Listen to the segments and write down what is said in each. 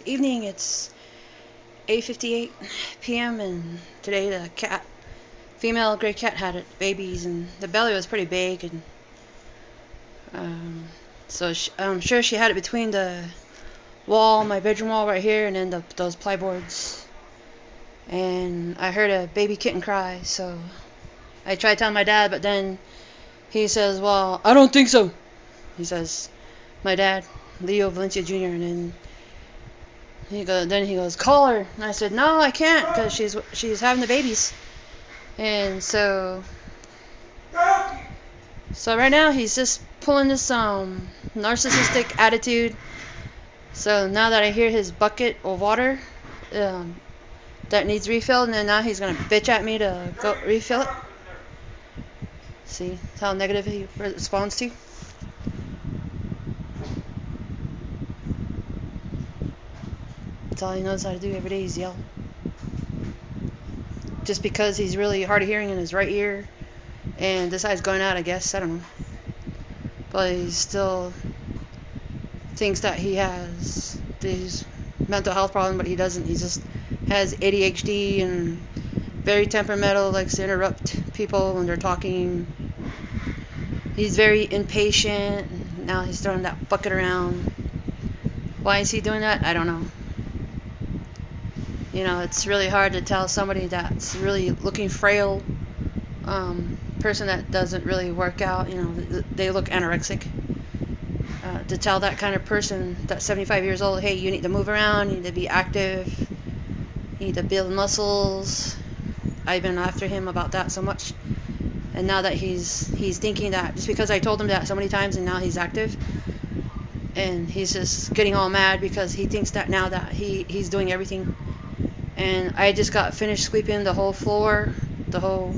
evening. It's 8:58 p.m. and today the female gray cat had babies, and the belly was pretty big, and so I'm sure she had it between the wall, my bedroom wall right here, and then those plyboards. And I heard a baby kitten cry, so I tried telling my dad, but then he says, "Well, I don't think so." He says, my dad, Leo Valencia Jr., and then he goes, "Call her." And I said, "No, I can't, because she's having the babies." And so right now he's just pulling this narcissistic attitude. So now that I hear his bucket of water that needs refilled, and then now he's gonna bitch at me to go refill it. See how negative he responds to? That's all he knows how to do every day is yell. Just because he's really hard of hearing in his right ear, and this eye's going out, I guess. I don't know. But he still thinks that he has these mental health problems, but he doesn't. He just has ADHD and very temperamental, likes to interrupt people when they're talking. He's very impatient. Now he's throwing that bucket around. Why is he doing that? I don't know. You know, it's really hard to tell somebody that's really looking frail, person that doesn't really work out, they look anorexic. To tell that kind of person that's 75 years old, hey, you need to move around, you need to be active, you need to build muscles. I've been after him about that so much. And now that he's thinking that just because I told him that so many times, and now he's active, and he's just getting all mad because he thinks that now that he's doing everything. And I just got finished sweeping the whole floor, the whole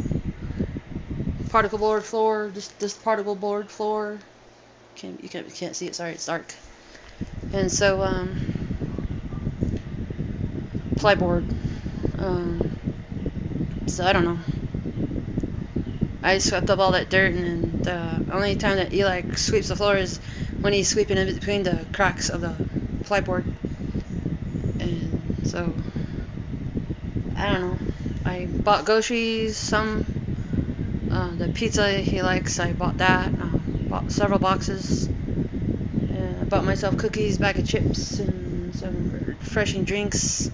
particle board floor, this particle board floor. You can't see it, sorry, it's dark. And so plyboard. So I don't know. I swept up all that dirt, and the only time that Eli sweeps the floor is when he's sweeping in between the cracks of the plyboard. And so I don't know. I bought groceries, the pizza he likes, I bought that. Bought several boxes. I bought myself cookies, bag of chips, and some refreshing drinks.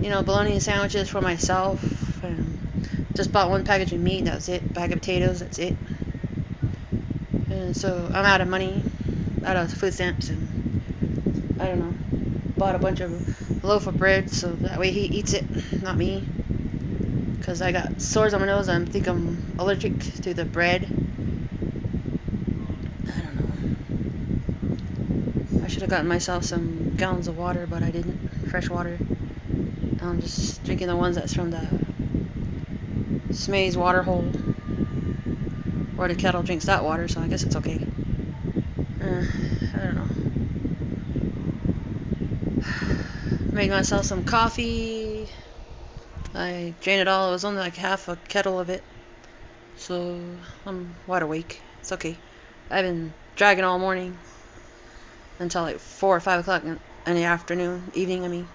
Bologna sandwiches for myself. And just bought one package of meat, that's it. Bag of potatoes, that's it. And so I'm out of money, out of food stamps, and I don't know. Bought a bunch of loaf of bread so that way he eats it, not me. Because I got sores on my nose, I think I'm allergic to the bread. I don't know. I should have gotten myself some gallons of water, but I didn't. Fresh water. I'm just drinking the ones that's from the Smay's water hole. Or the kettle drinks that water, so I guess it's okay. I don't know. Made myself some coffee. I drained it all. It was only like half a kettle of it. So I'm wide awake. It's okay. I've been dragging all morning until like 4 or 5 o'clock in the evening. And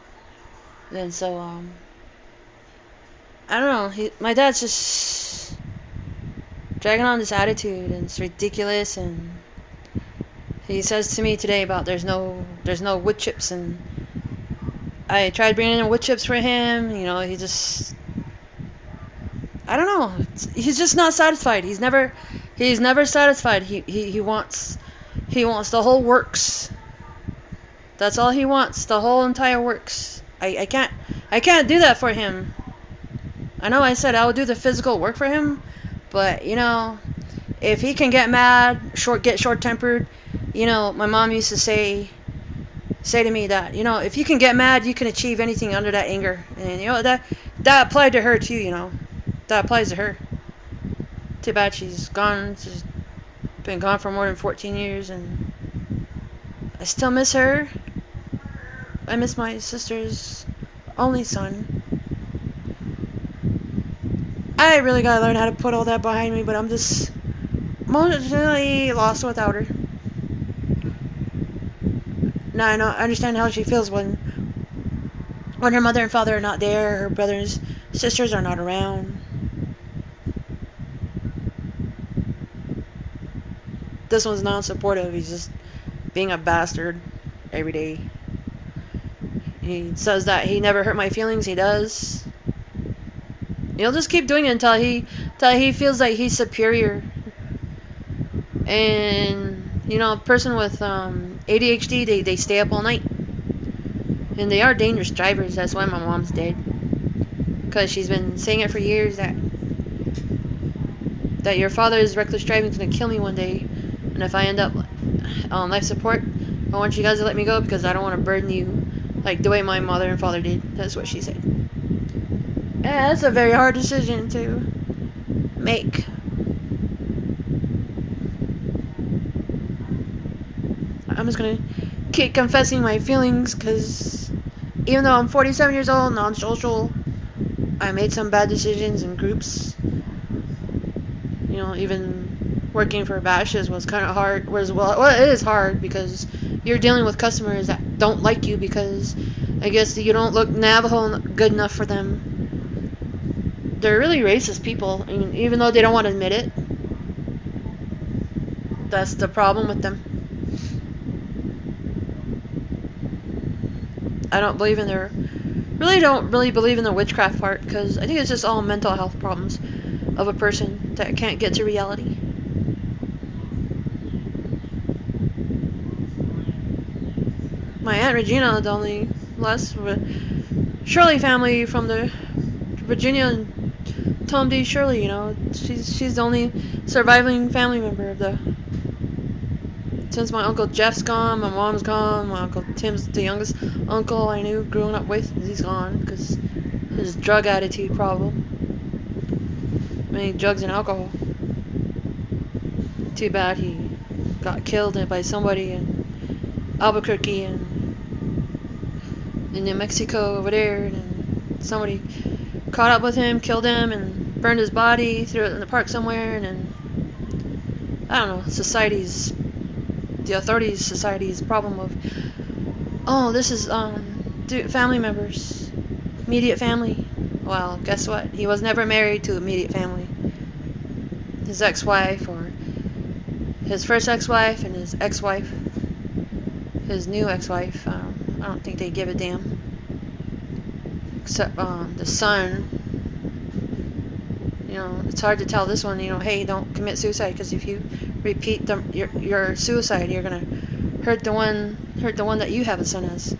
then so I don't know. My dad's just dragging on this attitude, and it's ridiculous. And he says to me today about there's no wood chips, and I tried bringing in wood chips for him. He just, I don't know. He's just not satisfied. He's never satisfied. He wants the whole works. That's all he wants, the whole entire works. I can't do that for him. I know I said I would do the physical work for him, but if he can get mad, get short-tempered, my mom used to say to me that, if you can get mad, you can achieve anything under that anger. And that applied to her too, that applies to her. Too bad she's gone. She's been gone for more than 14 years, and I still miss her. I miss my sister's only son. I really gotta learn how to put all that behind me, but I'm just emotionally lost without her. Now I understand how she feels when when her mother and father are not there, her brothers, sisters are not around. This one's non-supportive. He's just being a bastard every day. He says that he never hurt my feelings. He does. He'll just keep doing it until he feels like he's superior. And a person with ADHD, they stay up all night, and they are dangerous drivers. That's why my mom's dead, because she's been saying it for years that your father's reckless driving is gonna kill me one day, and if I end up on life support, I want you guys to let me go because I don't want to burden you like the way my mother and father did. That's what she said. Yeah, that's a very hard decision to make. I'm just gonna keep confessing my feelings, because even though I'm 47 years old, non-social, I made some bad decisions in groups. Even working for Bashes was kind of hard. Well, it is hard because you're dealing with customers that don't like you because I guess you don't look Navajo good enough for them. They're really racist people, even though they don't want to admit it. That's the problem with them. I don't believe in their... don't really believe in the witchcraft part, because I think it's just all mental health problems of a person that can't get to reality. My Aunt Regina, the only last Shirley family from the Virginia and Tom D. Shirley, she's the only surviving family member of the... Since my Uncle Jeff's gone, my mom's gone, my Uncle Tim's the youngest uncle I knew growing up with. He's gone because his drug attitude problem. Drugs and alcohol. Too bad he got killed by somebody in Albuquerque and in New Mexico over there. And somebody caught up with him, killed him, and burned his body, threw it in the park somewhere. And then, I don't know, the authorities' society's problem of, this is family members, immediate family. Well, guess what? He was never married to immediate family. His ex-wife, or his first ex-wife and his ex-wife, his new ex-wife, I don't think they give a damn. Except the son. It's hard to tell this one, hey, don't commit suicide, because if you repeat your suicide, you're gonna hurt the one that you have a son as.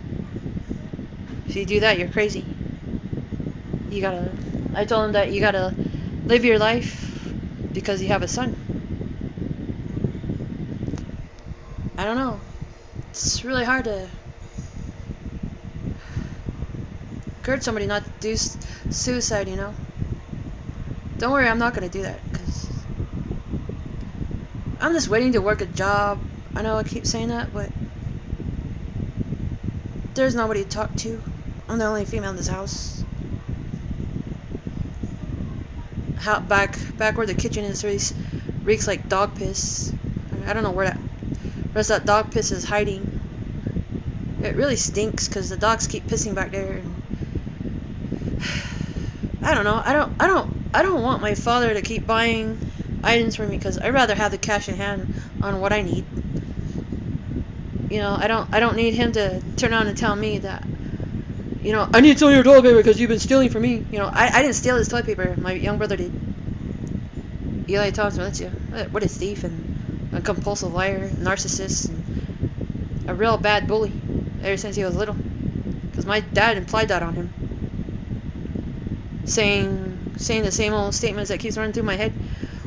If you do that, you're crazy. I told him that you gotta live your life because you have a son. I don't know. It's really hard to encourage somebody not to do suicide, Don't worry, I'm not gonna do that, because I'm just waiting to work a job. I know I keep saying that, but there's nobody to talk to. I'm the only female in this house. Back where the kitchen is, reeks like dog piss. I don't know where that dog piss is hiding. It really stinks because the dogs keep pissing back there. And I don't know. I don't want my father to keep buying items for me, because I'd rather have the cash in hand on what I need. I don't need him to turn around and tell me that, I need to sell your toilet paper because you've been stealing from me. I didn't steal his toilet paper. My young brother did. Eli Thompson, that's you. What a thief and a compulsive liar, narcissist, and a real bad bully ever since he was little. Because my dad implied that on him. Saying the same old statements that keeps running through my head.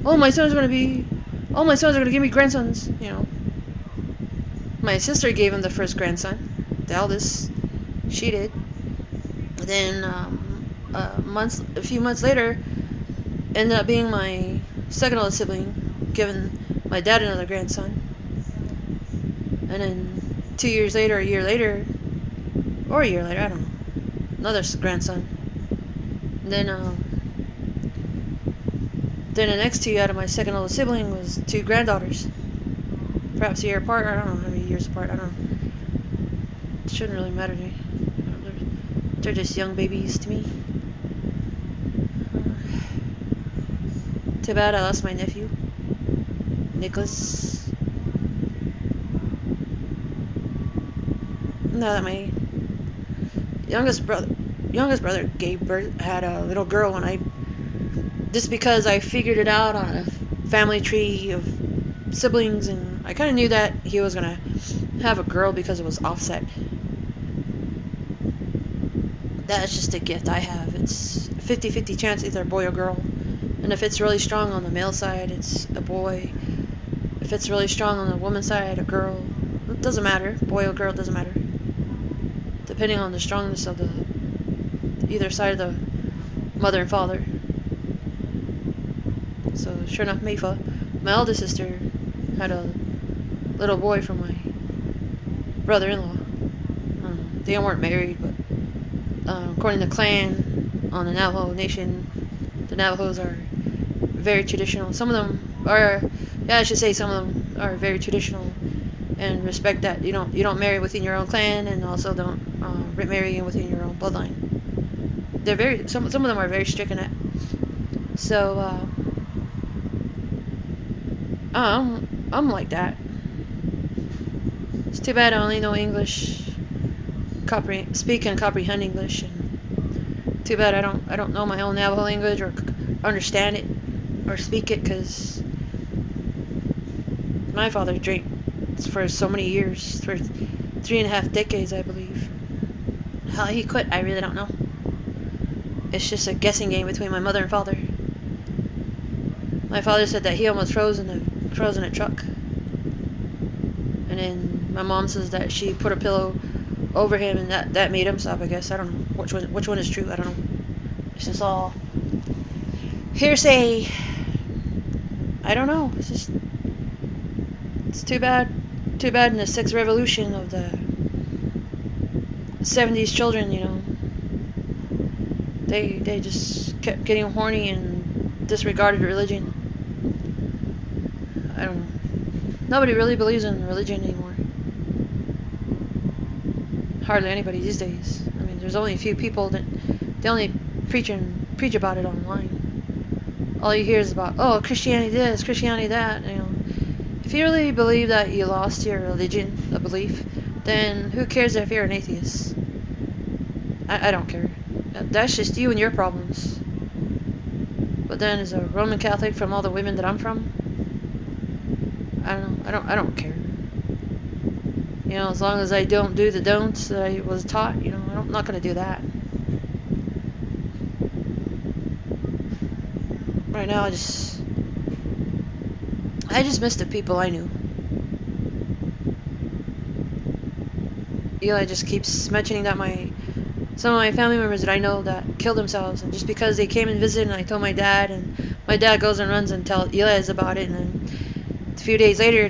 All my sons are going to give me grandsons, My sister gave him the first grandson, the eldest. She did. Then a few months later, ended up being my second oldest sibling, giving my dad another grandson. And then 2 years later, a year later, I don't know, another grandson. And then the next two out of my second oldest sibling was two granddaughters. Perhaps a year apart. I don't know how many years apart. I don't know. It shouldn't really matter to me. They're just young babies to me. Too bad I lost my nephew, Nicholas. Now that my youngest brother gave birth, had a little girl, and I, just because I figured it out on a family tree of siblings, and I kind of knew that he was gonna have a girl because it was offset. That's just a gift I have. It's 50-50 chance either a boy or girl. And if it's really strong on the male side, it's a boy. If it's really strong on the woman's side, a girl. It doesn't matter. Boy or girl, doesn't matter. Depending on the strongness of the either side of the mother and father. So sure enough, Mayfa, my eldest sister, had a little boy from my brother-in-law. They weren't married, but according to clan on the Navajo Nation, the Navajos are very traditional. Some of them are, I should say some of them are very traditional and respect that you don't marry within your own clan, and also don't marry within your own bloodline. They're very, some of them are very strict in that. So I'm like that. It's too bad I only know English, speak and comprehend English, and too bad I don't know my own Navajo language or understand it or speak it, because my father drank for so many years, for 3.5 decades, I believe. How he quit, I really don't know. It's just a guessing game between my mother and father. My father said that he almost froze in a truck, and then my mom says that she put a pillow over him, and that made him stop. I guess I don't know which one is true. I don't know. It's just all hearsay. I don't know. It's too bad. Too bad in the sixth revolution of the 70s children, they just kept getting horny and disregarded religion. I don't know. Nobody really believes in religion anymore. Hardly anybody these days. I mean, there's only a few people that they only preach about it online. All you hear is about, oh, Christianity this, Christianity that. If you really believe that you lost your religion, a belief, then who cares if you're an atheist? I don't care. That's just you and your problems. But then, as a Roman Catholic from all the women that I'm from, I don't know. I don't care. As long as I don't do the don'ts that I was taught, I'm not going to do that. Right now, I just miss the people I knew. Eli just keeps mentioning that some of my family members that I know that killed themselves, and just because they came and visited, and I told my dad, and my dad goes and runs and tells Eli's about it, and then a few days later,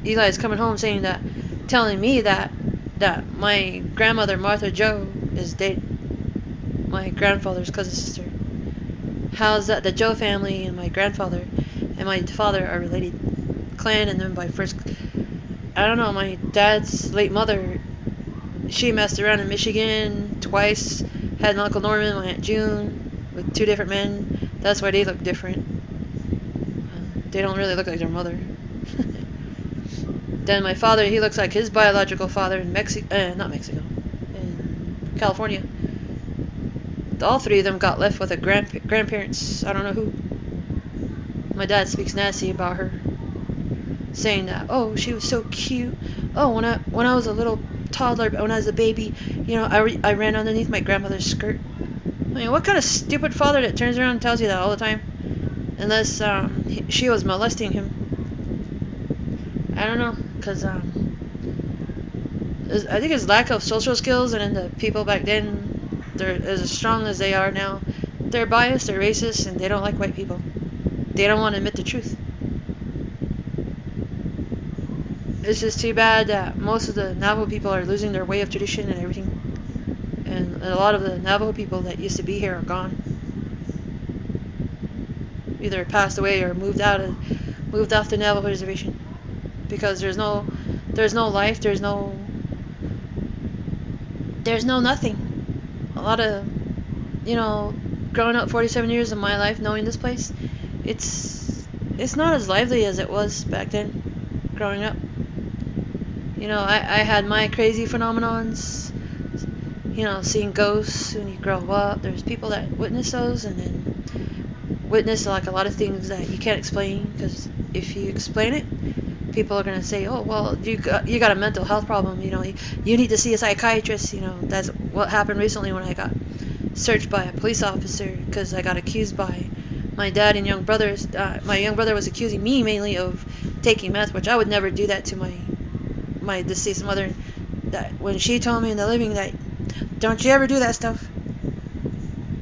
Eli's coming home telling me that my grandmother Martha Joe is dead, my grandfather's cousin sister. How's that? The Joe family and my grandfather and my father are related clan, and then by first, I don't know, my dad's late mother, she messed around in Michigan twice, had an Uncle Norman, my Aunt June, with 2 different men. That's why they look different. They don't really look like their mother. Then my father, he looks like his biological father in in California. All 3 of them got left with grandparents. I don't know who. My dad speaks nasty about her, saying that, oh, she was so cute. Oh, when I was a little toddler, when I was a baby, I ran underneath my grandmother's skirt. I mean, what kind of stupid father that turns around and tells you that all the time? Unless she was molesting him. I don't know, because I think it's lack of social skills, and then the people back then, they're as strong as they are now. They're biased, they're racist, and they don't like white people. They don't want to admit the truth. It's just too bad that most of the Navajo people are losing their way of tradition and everything. And a lot of the Navajo people that used to be here are gone. Either passed away or moved off the Navajo reservation. Because there's no life, there's no nothing. a lot of, growing up 47 years of my life knowing this place, it's not as lively as it was back then, growing up. I had my crazy phenomenons, seeing ghosts when you grow up. There's people that witness those and then witness like a lot of things that you can't explain, because if you explain it, people are going to say, oh, well, you got a mental health problem, you need to see a psychiatrist. That's what happened recently when I got searched by a police officer because I got accused by my dad and young brothers. My young brother was accusing me mainly of taking meth, which I would never do that to my deceased mother. That when she told me in the living that, don't you ever do that stuff.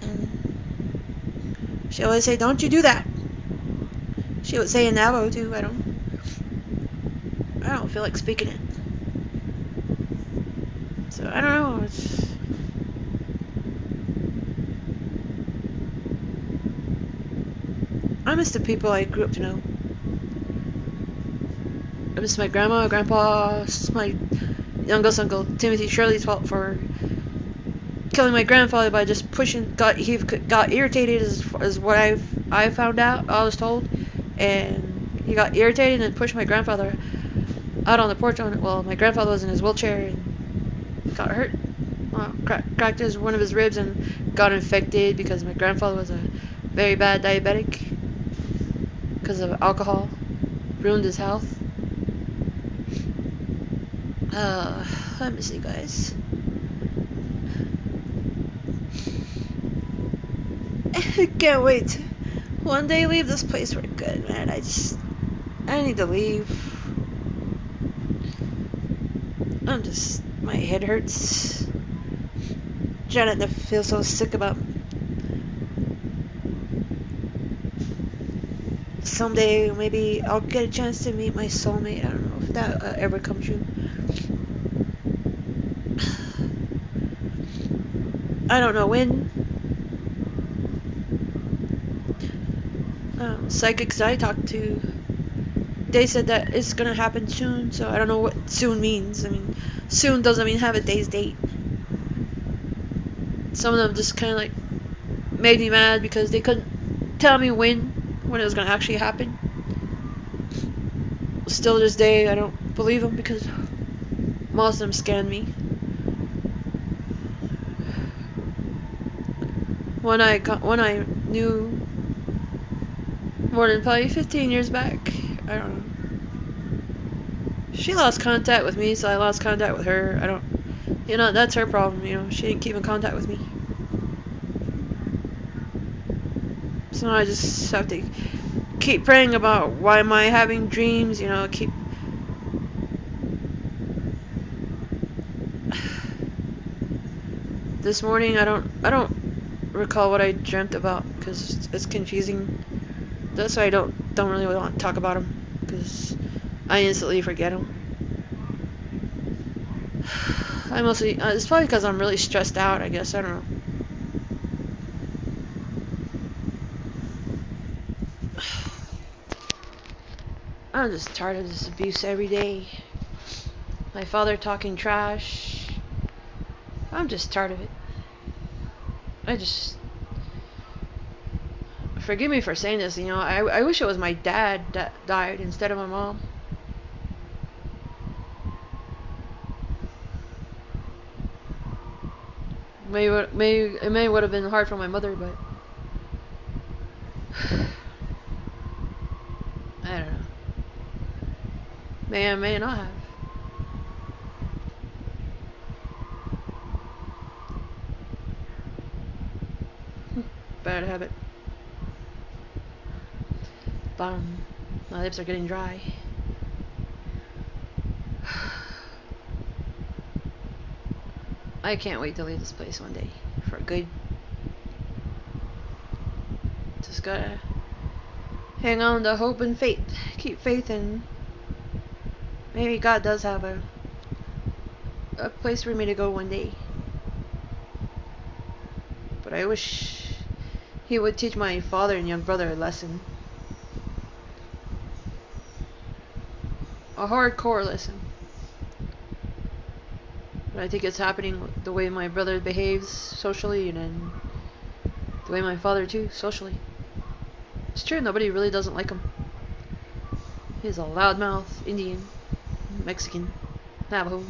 And she always say, don't you do that. She would say in Navajo too. I don't feel like speaking it. So I don't know. I miss the people I grew up to know. I miss my grandma, grandpa, my youngest uncle Timothy Shirley's fault for killing my grandfather by just pushing. He got irritated, is what I found out. I was told, and he got irritated and pushed my grandfather out on the porch. My grandfather was in his wheelchair and got hurt. Cracked one of his ribs and got infected because my grandfather was a very bad diabetic because of alcohol. Ruined his health. Let me see, guys. I can't wait to one day leave this place for good, man. I need to leave. My head hurts. Janet, I feel so sick about someday maybe I'll get a chance to meet my soulmate. I don't know if that ever comes true. I don't know when. Psychics I talked to, they said that it's gonna happen soon, so I don't know what soon means. I mean, soon doesn't mean have a day's date. Some of them just kind of like made me mad because they couldn't tell me when it was gonna actually happen. Still to this day, I don't believe them because most of them scanned me. When I knew more than probably 15 years back, I don't know. She lost contact with me, so I lost contact with her. I don't, that's her problem. She didn't keep in contact with me. So I just have to keep praying about why am I having dreams. Keep. This morning, I don't recall what I dreamt about because it's confusing. That's why I don't really want to talk about them, because I instantly forget them. It's probably because I'm really stressed out, I guess. I don't know. I'm just tired of this abuse every day. My father talking trash. I'm just tired of it. Forgive me for saying this, I wish it was my dad that died instead of my mom. It may would have been hard for my mother, but I don't know. May not have. Bad habit. My lips are getting dry. I can't wait to leave this place one day for good. Just gotta hang on to hope and faith. Keep faith, and maybe God does have a place for me to go one day. But I wish He would teach my father and young brother a lesson. A hardcore lesson. But I think it's happening the way my brother behaves socially, and then the way my father too, socially. It's true, nobody really doesn't like him. He's a loudmouth Indian, Mexican, Navajo.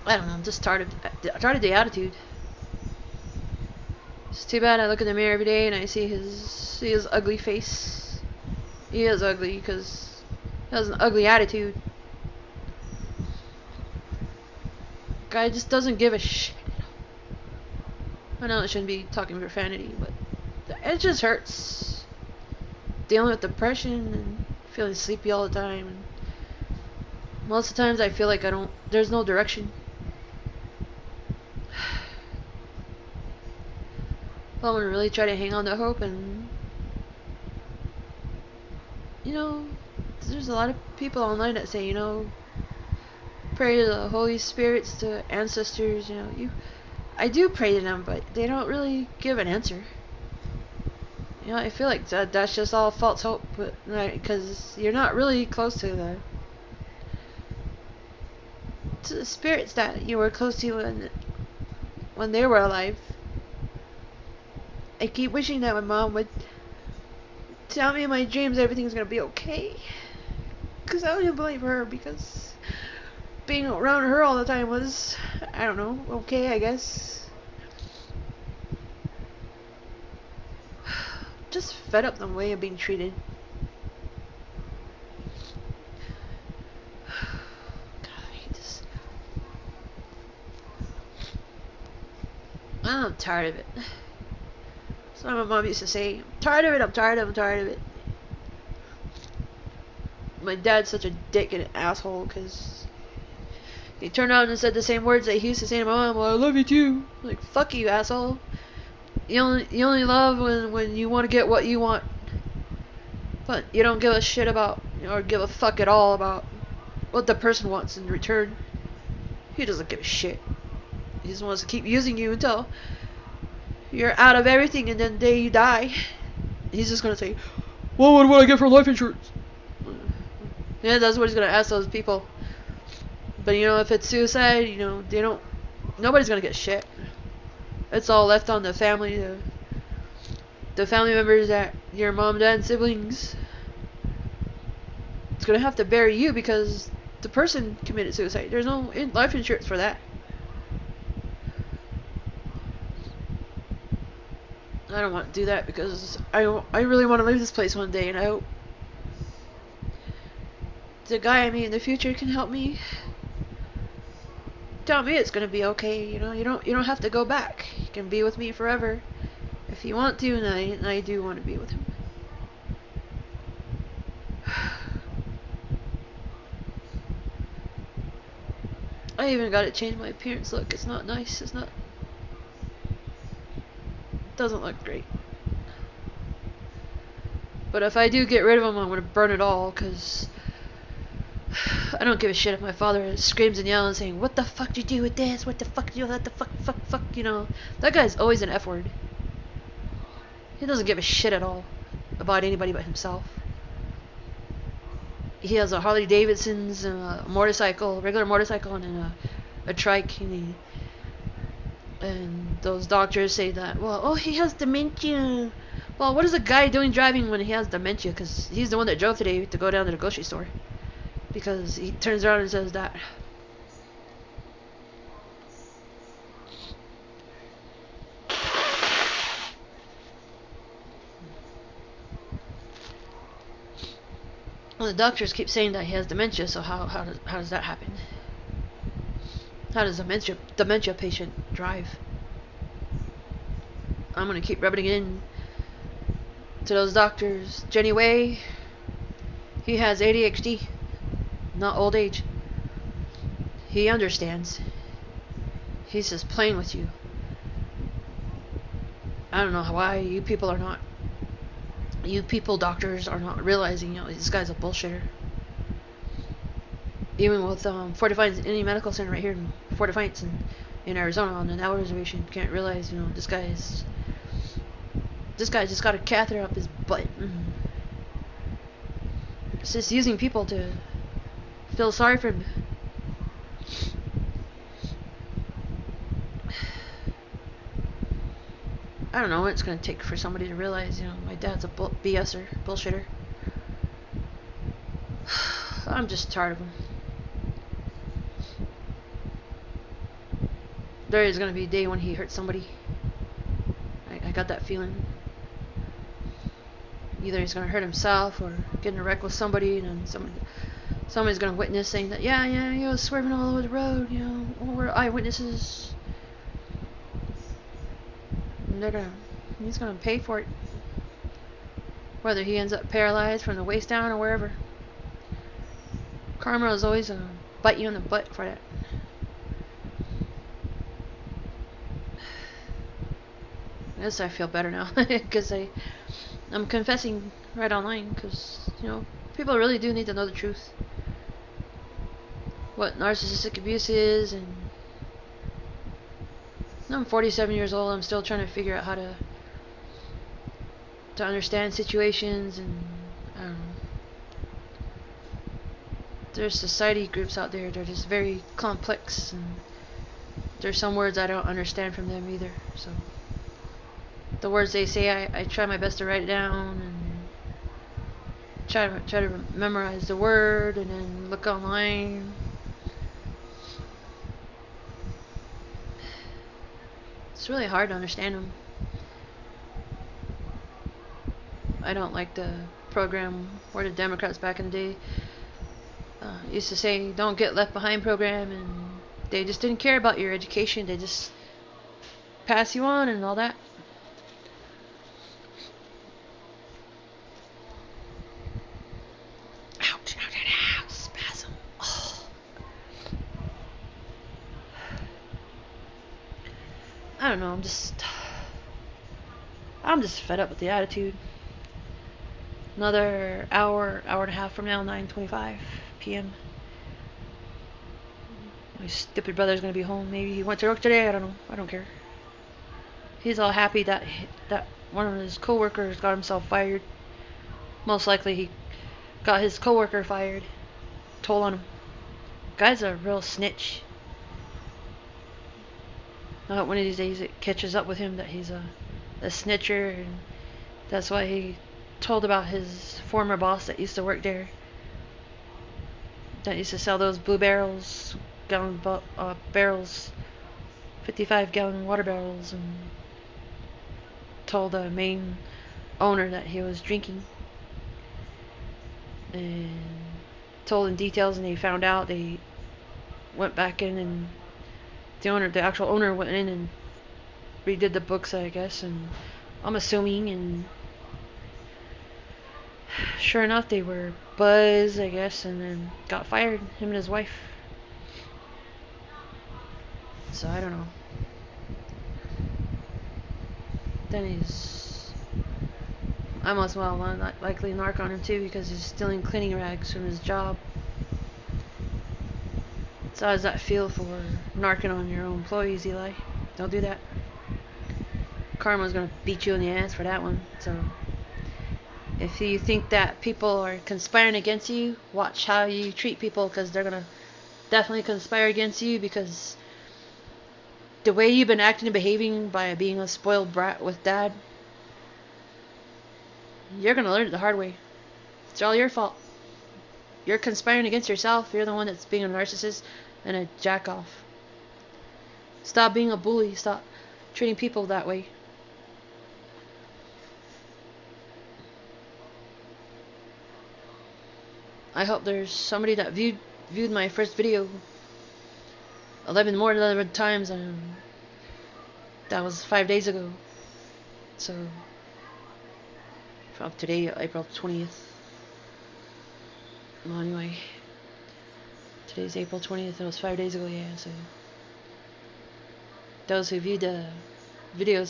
I don't know, I'm just tired of the attitude. It's too bad I look in the mirror every day and I see his ugly face. He is ugly because he has an ugly attitude. Guy just doesn't give a shit. I know I shouldn't be talking profanity, but it just hurts. Dealing with depression and feeling sleepy all the time. And most of the times I feel like there's no direction. I'm gonna really try to hang on to hope, and there's a lot of people online that say, pray to the Holy Spirits, to ancestors, I do pray to them, but they don't really give an answer. I feel like that's just all false hope, but because you're not really close to the spirits that you were close to when they were alive. I keep wishing that my mom would tell me in my dreams everything's gonna be okay, because I don't believe her, because being around her all the time was, I don't know, okay, I guess. Just fed up the way of being treated. God, I hate this. I'm tired of it. That's what my mom used to say. I'm tired of it, I'm tired of it. My dad's such a dick and an asshole, because he turned around and said the same words that he used to say to my mom. Well, I love you too. Like, fuck you, asshole. You only love when you want to get what you want. But you don't give a shit about, or give a fuck at all about what the person wants in return. He doesn't give a shit. He just wants to keep using you until you're out of everything, and then the day you die, he's just gonna say, well, what do I get for life insurance? Yeah, that's what he's gonna ask those people. But if it's suicide, nobody's gonna get shit. It's all left on the family, the family members, that your mom, dad, and siblings. It's gonna have to bury you because the person committed suicide. There's no life insurance for that. I don't want to do that, because I really want to leave this place one day, and I hope the guy I meet in the future can help me. Tell me it's gonna be okay. You don't have to go back. You can be with me forever if you want to, and I do want to be with him. I even got to change my appearance look. It's not nice. Doesn't look great. But if I do get rid of him, I'm gonna burn it all, because I don't give a shit if my father screams and yells saying, what the fuck did you do with this? What the fuck did you do with that? The fuck, That guy's always an F word. He doesn't give a shit at all about anybody but himself. He has a Harley Davidson's, a motorcycle, regular motorcycle, and a trike, and those doctors say that, well, he has dementia. Well, what is a guy doing driving when he has dementia? Because he's the one that drove today to go down to the grocery store. Because he turns around and says that. Well, the doctors keep saying that he has dementia, so how does that happen? How does a dementia patient drive? I'm gonna keep rubbing it in to those doctors. Jenny Way, he has ADHD, not old age. He understands. He's just playing with you. I don't know why you people doctors are not realizing, this guy's a bullshitter. Even with Fort Defiance, any medical center right here in Fort Defiance in Arizona on the Navajo reservation, can't realize, this guy just got a catheter up his butt. It's just using people to feel sorry for him. I don't know what it's going to take for somebody to realize, my dad's a BSer, bullshitter. I'm just tired of him. There is going to be a day when he hurts somebody. I got that feeling. Either he's going to hurt himself or get in a wreck with somebody, and then somebody's going to witness saying that, yeah, he was swerving all over the road, we're eyewitnesses. And he's going to pay for it. Whether he ends up paralyzed from the waist down or wherever. Karma is always going to bite you in the butt for that. I guess I feel better now because I'm confessing right online because, people really do need to know the truth. What narcissistic abuse is, and I'm 47 years old. I'm still trying to figure out how to understand situations, and I don't know. There's society groups out there that are just very complex, and there's some words I don't understand from them either. So the words they say, I try my best to write it down and try to memorize the word, and then look online. It's really hard to understand them. I don't like the program where the Democrats back in the day used to say, "Don't get left behind" program, and they just didn't care about your education. They just pass you on and all that. Ouch, spasm. Oh. I don't know, I'm just fed up with the attitude. Another hour and a half from now, 9:25 p.m. My stupid brother's gonna be home. Maybe he went to work today. I don't know. I don't care. He's all happy that one of his coworkers got himself fired. Most likely he got his coworker fired. Told on him. Guy's a real snitch. I hope one of these days it catches up with him that he's a snitcher, and that's why he told about his former boss that used to work there, that used to sell those blue barrels, barrels, 55-gallon water barrels, and told the main owner that he was drinking, and told in details, and they found out. They went back in, and the actual owner went in and redid the books, I guess, and I'm assuming, and sure enough, they were buzzed, I guess, and then got fired, him and his wife. So I don't know. Then I must well likely narc on him too, because he's stealing cleaning rags from his job. So how does that feel for narking on your own employees, Eli? Don't do that. Karma's gonna beat you in the ass for that one. So if you think that people are conspiring against you, watch how you treat people, because they're gonna definitely conspire against you, because the way you've been acting and behaving by being a spoiled brat with dad, you're gonna learn it the hard way. It's all your fault. You're conspiring against yourself. You're the one that's being a narcissist and a jack off. Stop being a bully. Stop treating people that way. I hope there's somebody that viewed my first video 11 times, and that was 5 days ago. So from today, April 20th. Well, anyway, today's April 20th. It was 5 days ago. Yeah. So those who viewed the video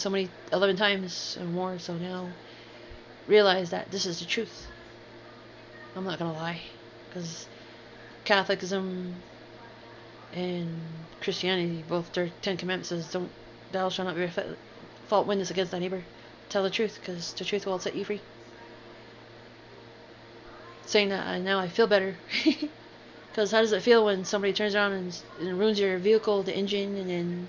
11 times or more, so now realize that this is the truth. I'm not gonna lie, because Catholicism and Christianity, both their 10 Commandments says, thou shalt not bear false witness against thy neighbor. Tell the truth, because the truth will set you free. Saying that, now I feel better. Because how does it feel when somebody turns around and ruins your vehicle, the engine, and then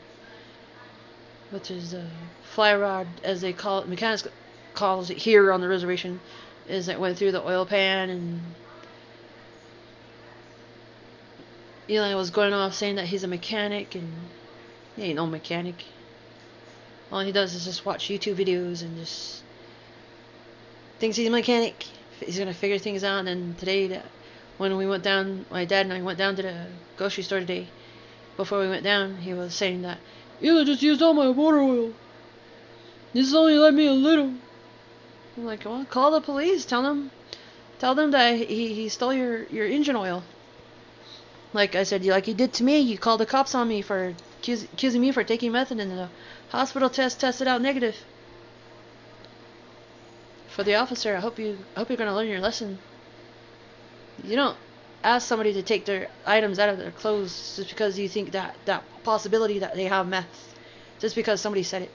which is a fly rod, as they call it, mechanics calls it here on the reservation, is that went through the oil pan, and Eli was going off saying that he's a mechanic, and he ain't no mechanic. All he does is just watch YouTube videos and just thinks he's a mechanic. He's gonna figure things out. And today, when we went down, my dad and I went down to the grocery store today. Before we went down, he was saying that Eli just used all my motor oil. This is only let me a little. I'm like, well, call the police. Tell them that he stole your engine oil. Like I said, like he did to me. You called the cops on me for accusing me for taking meth, and the hospital tested out negative. For the officer, I hope you're gonna learn your lesson. You don't ask somebody to take their items out of their clothes just because you think that possibility that they have meth, just because somebody said it.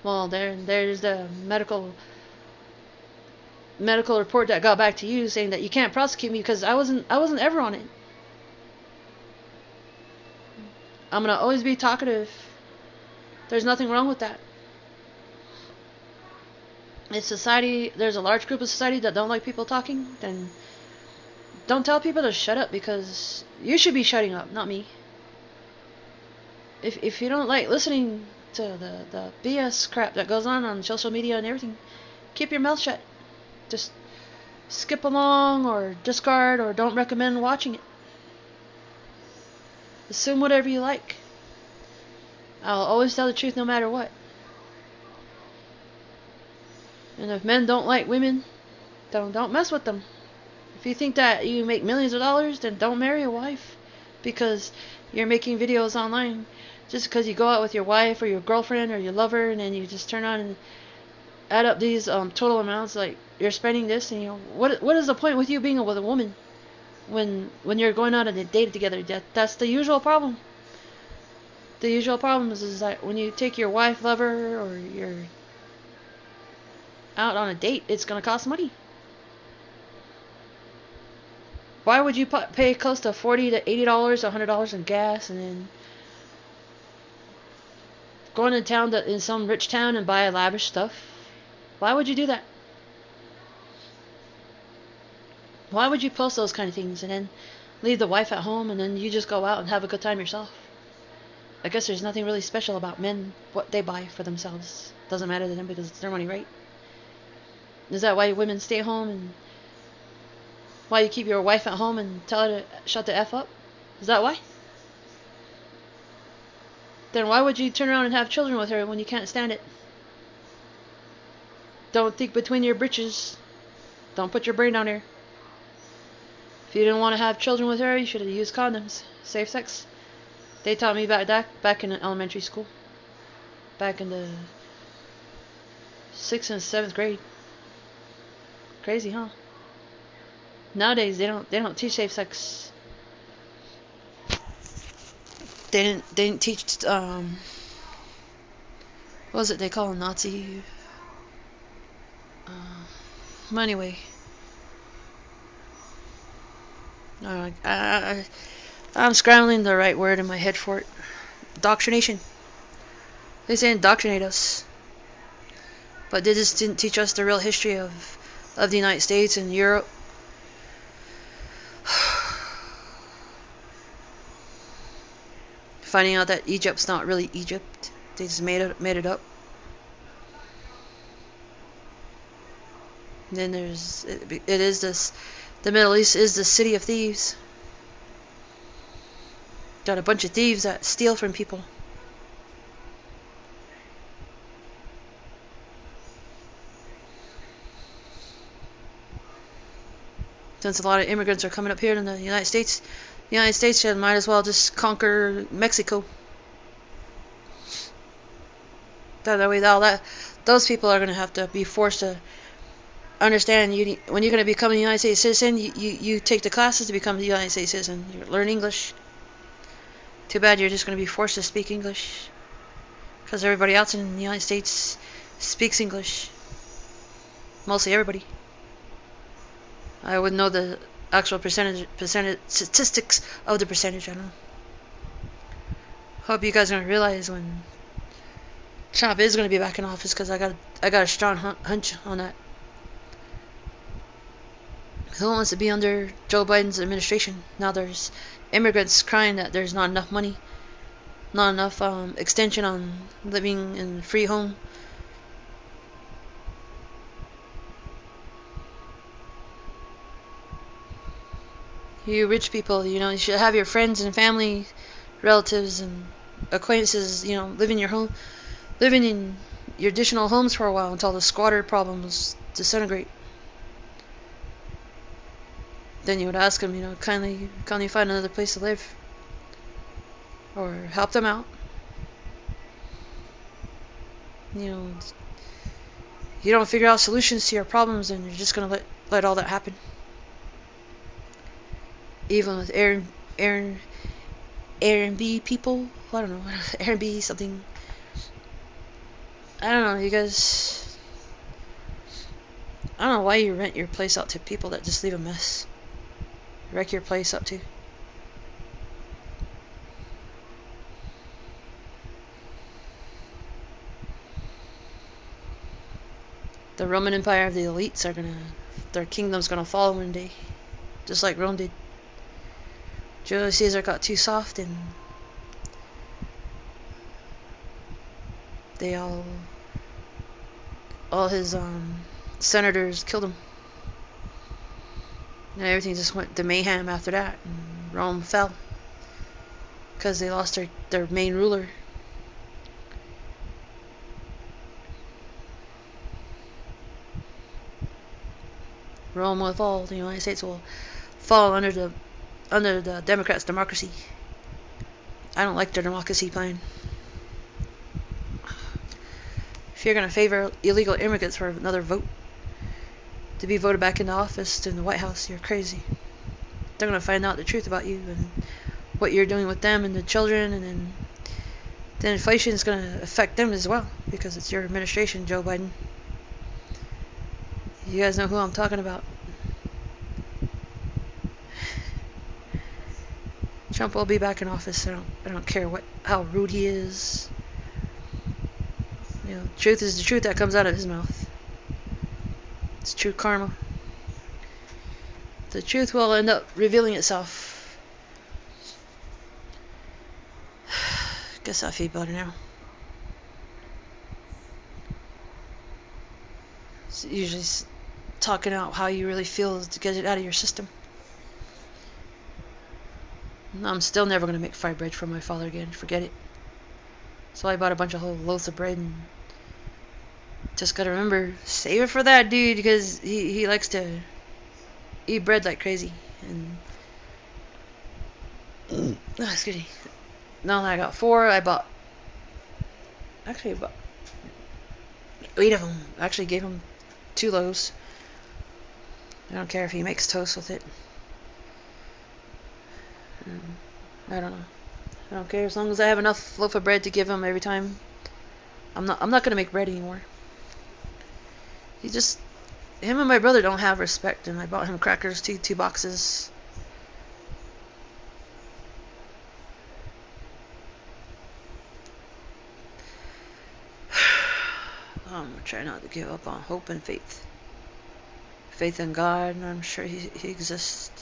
Well, there's the medical report that got back to you saying that you can't prosecute me because I wasn't ever on it. I'm gonna always be talkative. There's nothing wrong with that. In society, there's a large group of society that don't like people talking, then don't tell people to shut up, because you should be shutting up, not me. If you don't like listening to the BS crap that goes on social media and everything, keep your mouth shut. Just skip along or discard or don't recommend watching it. Assume whatever you like. I'll always tell the truth no matter what. And if men don't like women, don't mess with them. If you think that you make millions of dollars, then don't marry a wife because you're making videos online. Just because you go out with your wife or your girlfriend or your lover, and then you just turn on and add up these total amounts, like you're spending this, and what is the point with you being with a woman when you're going out on a date together? That's the usual problem. The usual problem is that when you take your wife, lover, or you're out on a date, it's gonna cost money. Why would you pay close to $40 to $80 to $100 in gas and then go into town in some rich town and buy lavish stuff? Why would you do that? Why would you post those kind of things and then leave the wife at home and then you just go out and have a good time yourself? I guess there's nothing really special about men, what they buy for themselves. Doesn't matter to them because it's their money, right? Is that why women stay home, and why you keep your wife at home and tell her to shut the F up? Is that why? Then why would you turn around and have children with her when you can't stand it? Don't think between your britches. Don't put your brain on her. If you didn't want to have children with her, you should have used condoms. Safe sex. They taught me back in elementary school. Back in the 6th and 7th grade. Crazy, huh? Nowadays they don't teach safe sex. They didn't teach what was it they call them, Nazi? Well, anyway, I'm scrambling the right word in my head for it. Indoctrination. They say indoctrinate us, but they just didn't teach us the real history of the United States and Europe. Finding out that Egypt's not really Egypt. They just made it up. And then it is this, the Middle East is the city of thieves. Got a bunch of thieves that steal from people. Since a lot of immigrants are coming up here in the United States might as well just conquer Mexico. That way, those people are going to have to be forced to understand. When you're going to become a United States citizen, you take the classes to become a United States citizen. You learn English. Too bad you're just going to be forced to speak English, because everybody else in the United States speaks English. Mostly everybody. I wouldn't know the actual percentage statistics of the percentage. I don't know. Hope you guys are gonna realize when Trump is going to be back in office because I got a strong hunch on that. Who wants to be under Joe Biden's administration? Now there's immigrants crying that there's not enough money, not enough extension on living in free home. You rich people, you should have your friends and family, relatives and acquaintances, live in your home, living in your additional homes for a while until the squatter problems disintegrate. Then you would ask them, kindly find another place to live, or help them out. You don't figure out solutions to your problems, and you're just gonna let all that happen. Even with Airbnb people, I don't know, Airbnb something. I don't know, you guys. I don't know why you rent your place out to people that just leave a mess. Wreck your place up too. The Roman Empire of the elites their kingdom's gonna fall one day, just like Rome did. Julius Caesar got too soft and they all his senators killed him. And everything just went to mayhem after that, and Rome fell because they lost their main ruler. Rome will fall. The United States will fall under the Democrats' democracy. I don't like their democracy plan. If you're gonna favor illegal immigrants for another vote to be voted back into office in the White House, you're crazy. They're gonna find out the truth about you and what you're doing with them and the children, and then the inflation is gonna affect them as well because it's your administration, Joe Biden. You guys know who I'm talking about. Trump will be back in office. I don't care how rude he is. Truth is the truth that comes out of his mouth. It's true karma. The truth will end up revealing itself. Guess I feel better now. It's usually talking out how you really feel to get it out of your system. I'm still never going to make fried bread for my father again. Forget it. So I bought a bunch of whole loaves of bread, and just got to remember, save it for that dude, because he likes to eat bread like crazy. And excuse me. Now that I got 4, I bought 8 of them. I actually gave him 2 loaves. I don't care if he makes toast with it. I don't know. I don't care as long as I have enough loaf of bread to give him every time. I'm not gonna make bread anymore. Him and my brother don't have respect, and I bought him crackers, 2 boxes. I'm gonna try not to give up on hope and faith. Faith in God, and I'm sure he exists.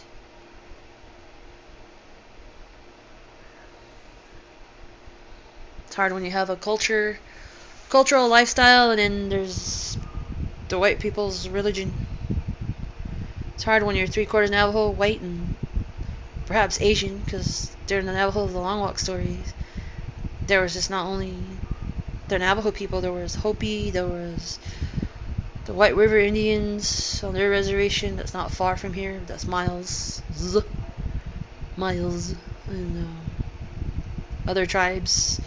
It's hard when you have a cultural lifestyle, and then there's the white people's religion. It's hard when you're 3/4 Navajo, white, and perhaps Asian, because during the Navajo, the Long Walk stories, there was just not only the Navajo people, there was Hopi, there was the White River Indians on their reservation that's not far from here, that's miles, and other tribes.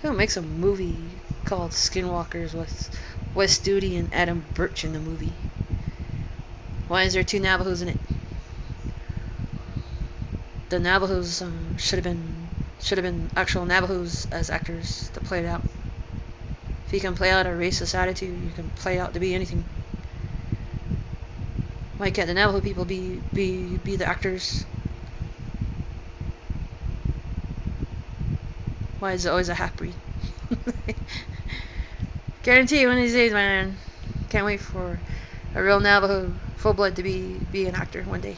Who makes a movie called Skinwalkers with Wes Studi and Adam Birch in the movie? Why is there 2 Navajos in it? The Navajos should have been actual Navajos as actors to play it out. If you can play out a racist attitude, you can play out to be anything. Why can't the Navajo people be the actors? Why is it always a half-breed? Guarantee you one of these days, man. Can't wait for a real Navajo full-blood to be an actor one day.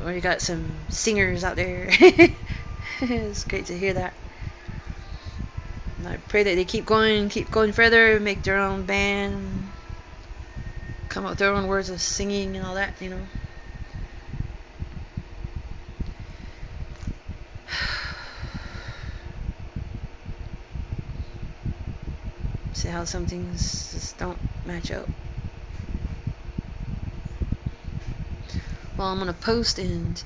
We got some singers out there. It's great to hear that. And I pray that they keep going further, make their own band, come up with their own words of singing and all that, you know. See how some things just don't match up. Well, I'm gonna post and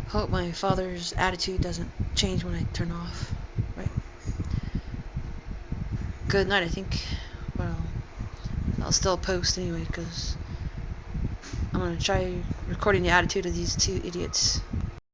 hope my father's attitude doesn't change when I turn off. Right. Good night, I think. Well, I'll still post anyway because I'm gonna try recording the attitude of these two idiots.